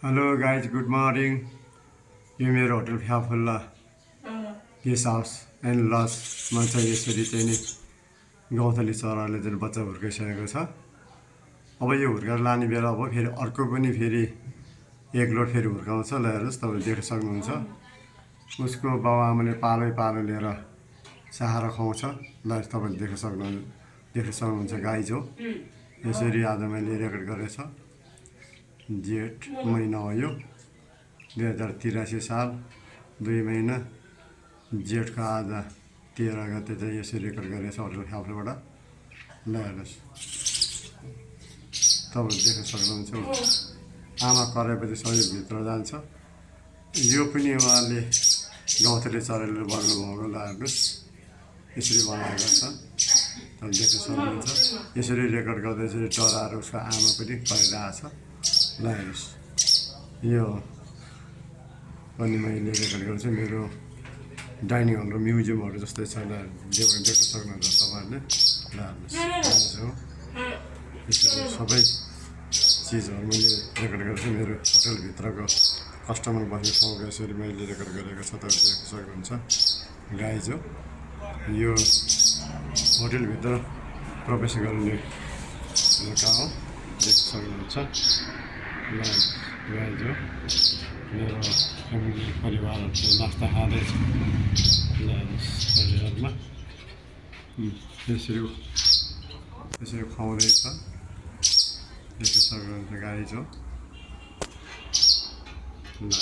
Hello guys good morning. यो मेरो hotel फ्याफुल्ला guest house and लजमा चाहिँ यसरी चाहिँ नि गौँथली चराले चाहिँ बच्चा हुर्काइसकेको छ। अब यो हुर्काएर लाने बेला अब फेरि अर्को पनि फेरि एक लोड फेरि हुर्काउँछ। ल हेर्नुहोस्, तपाईँले देख्न सक्नुहुन्छ उसको बाबुआमाले पालो लिएर सहारा खुवाउँछ। ल तपाईँले देख्न सक्नुहुन्छ गाइज हो। यसरी आज मैले रेकर्ड गरेछ। जेठ महिना हो यो 2083 साल 2 महिना जेठको आज 13 गते चाहिँ यसरी रेकर्ड गरेछ होटल फ्याफुलबाट। ल हेर्नुहोस्, तपाईँले देख्न सक्नुहुन्छ आमा कराएपछि सबै भित्र जान्छ। यो पनि उहाँले गौँथली चराले बन्नुभएको। ल हेर्नुहोस्, यसरी बनाएको छ, तपाईँले देख्न सक्नुहुन्छ। यसरी रेकर्ड गर्दै यसरी चराहरू उसको आमा पनि कराइरहेछ। ल हेर्नुहोस्, यो पनि मैले रेकर्ड गरेको छु। मेरो डाइनिङ हल र म्युजियमहरू जस्तै छ। देख्न सक्नुहुन्छ तपाईँहरूले। ल हेर्नुहोस्, यसरी सबै चिजहरू मैले रेकर्ड गरेको छु। मेरो होटलभित्रको कस्टमर बस्ने ठाउँको यसरी मैले रेकर्ड गरेको छ, तपाईँले देख्न सक्नुहुन्छ गाइज हो। यो होटलभित्र प्रवेश गर्ने जग्गा हो, देख्न सक्नुहुन्छ। ल गाइज हो, मेरो फ्यामिली परिवारहरू चाहिँ नास्ता खाँदैछ। ल परिवारमा यसरी खुवाउँदैछ, देख्न सक्नुहुन्छ गाइज हो। ल